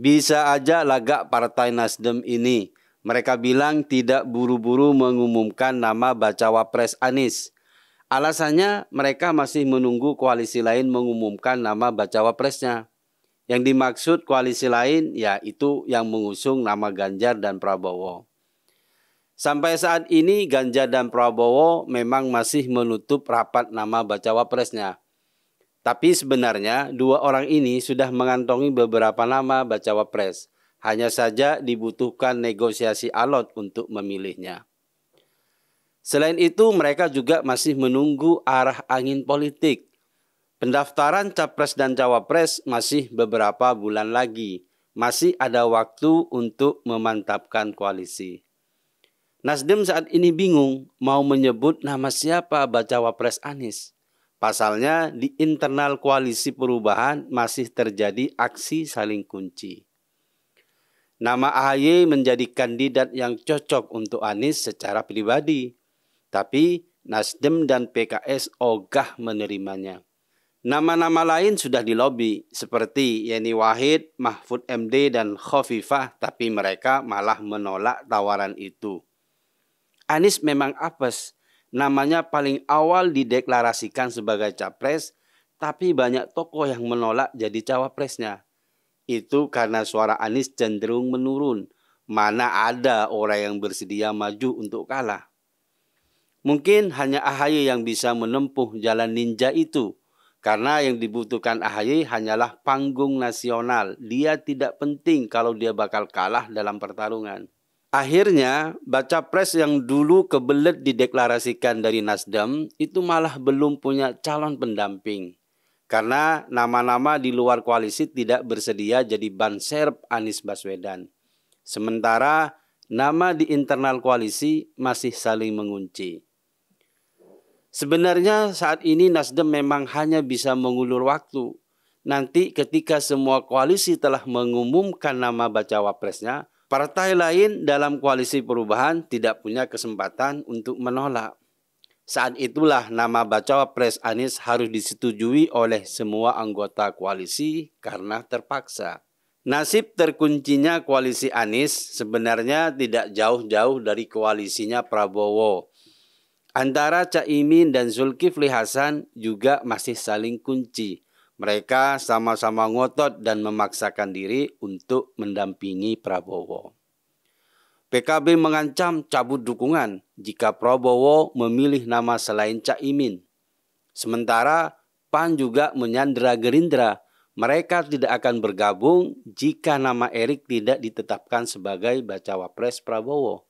Bisa aja lagak Partai Nasdem ini. Mereka bilang tidak buru-buru mengumumkan nama bacawa pres Anies. Alasannya mereka masih menunggu koalisi lain mengumumkan nama bacawa presnya. Yang dimaksud koalisi lain yaitu yang mengusung nama Ganjar dan Prabowo. Sampai saat ini Ganjar dan Prabowo memang masih menutup rapat nama bacawa presnya. Tapi sebenarnya dua orang ini sudah mengantongi beberapa nama bacawa pres. Hanya saja dibutuhkan negosiasi alot untuk memilihnya. Selain itu mereka juga masih menunggu arah angin politik. Pendaftaran capres dan cawapres masih beberapa bulan lagi. Masih ada waktu untuk memantapkan koalisi. Nasdem saat ini bingung mau menyebut nama siapa bacawa pres Anies. Pasalnya di internal koalisi perubahan masih terjadi aksi saling kunci. Nama AHY menjadi kandidat yang cocok untuk Anies secara pribadi. Tapi Nasdem dan PKS ogah menerimanya. Nama-nama lain sudah dilobi seperti Yeni Wahid, Mahfud MD, dan Khofifah, tapi mereka malah menolak tawaran itu. Anies memang apes, namanya paling awal dideklarasikan sebagai capres, tapi banyak tokoh yang menolak jadi cawapresnya. Itu karena suara Anies cenderung menurun, mana ada orang yang bersedia maju untuk kalah. Mungkin hanya AHY yang bisa menempuh jalan ninja itu, karena yang dibutuhkan AHY hanyalah panggung nasional. Dia tidak penting kalau dia bakal kalah dalam pertarungan. Akhirnya, baca pres yang dulu kebelet dideklarasikan dari Nasdem itu malah belum punya calon pendamping. Karena nama-nama di luar koalisi tidak bersedia jadi ban serep Anies Baswedan. Sementara nama di internal koalisi masih saling mengunci. Sebenarnya saat ini Nasdem memang hanya bisa mengulur waktu. Nanti ketika semua koalisi telah mengumumkan nama bacawa presnya, partai lain dalam koalisi perubahan tidak punya kesempatan untuk menolak. Saat itulah nama bacawa pres Anies harus disetujui oleh semua anggota koalisi karena terpaksa. Nasib terkuncinya koalisi Anies sebenarnya tidak jauh-jauh dari koalisinya Prabowo. Antara Caimin dan Zulkifli Hasan juga masih saling kunci. Mereka sama-sama ngotot dan memaksakan diri untuk mendampingi Prabowo. PKB mengancam cabut dukungan jika Prabowo memilih nama selain Caimin. Sementara PAN juga menyandera Gerindra. Mereka tidak akan bergabung jika nama Erik tidak ditetapkan sebagai bacawa pres Prabowo.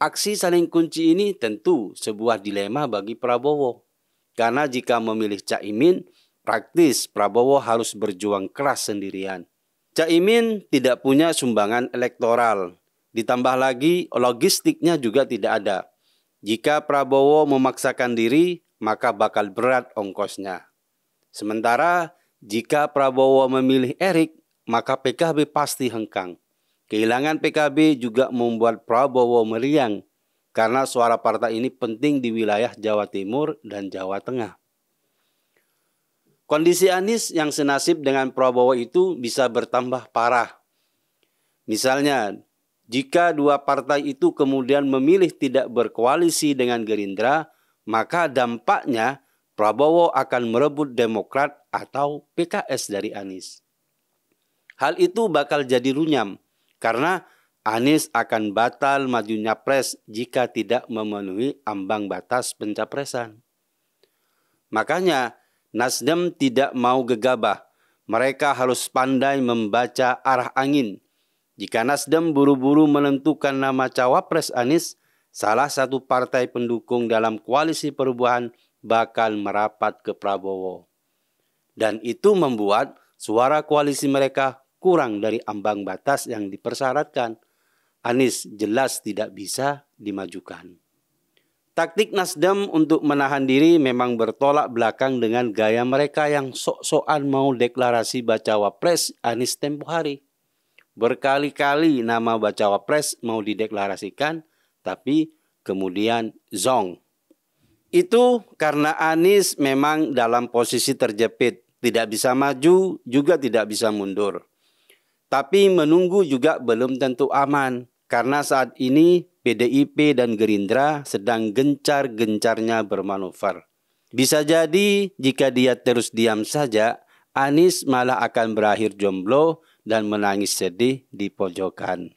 Aksi saling kunci ini tentu sebuah dilema bagi Prabowo. Karena jika memilih Caimin, praktis Prabowo harus berjuang keras sendirian. Caimin tidak punya sumbangan elektoral. Ditambah lagi logistiknya juga tidak ada. Jika Prabowo memaksakan diri, maka bakal berat ongkosnya. Sementara jika Prabowo memilih Erik, maka PKB pasti hengkang. Kehilangan PKB juga membuat Prabowo meriang karena suara partai ini penting di wilayah Jawa Timur dan Jawa Tengah. Kondisi Anies yang senasib dengan Prabowo itu bisa bertambah parah. Misalnya, jika dua partai itu kemudian memilih tidak berkoalisi dengan Gerindra, maka dampaknya Prabowo akan merebut Demokrat atau PKS dari Anies. Hal itu bakal jadi runyam karena Anies akan batal maju nyapres jika tidak memenuhi ambang batas pencapresan. Makanya Nasdem tidak mau gegabah. Mereka harus pandai membaca arah angin. Jika Nasdem buru-buru menentukan nama cawapres Anies, salah satu partai pendukung dalam koalisi perubahan bakal merapat ke Prabowo. Dan itu membuat suara koalisi mereka kurang dari ambang batas yang dipersyaratkan. Anies jelas tidak bisa dimajukan. Taktik Nasdem untuk menahan diri memang bertolak belakang dengan gaya mereka yang sok-sokan mau deklarasi bacawa pres Anies tempo hari. Berkali-kali nama bacawa pres mau dideklarasikan, tapi kemudian zong. Itu karena Anies memang dalam posisi terjepit, tidak bisa maju, juga tidak bisa mundur. Tapi menunggu juga belum tentu aman, karena saat ini PDIP dan Gerindra sedang gencar-gencarnya bermanuver. Bisa jadi jika dia terus diam saja, Anies malah akan berakhir jomblo dan menangis sedih di pojokan.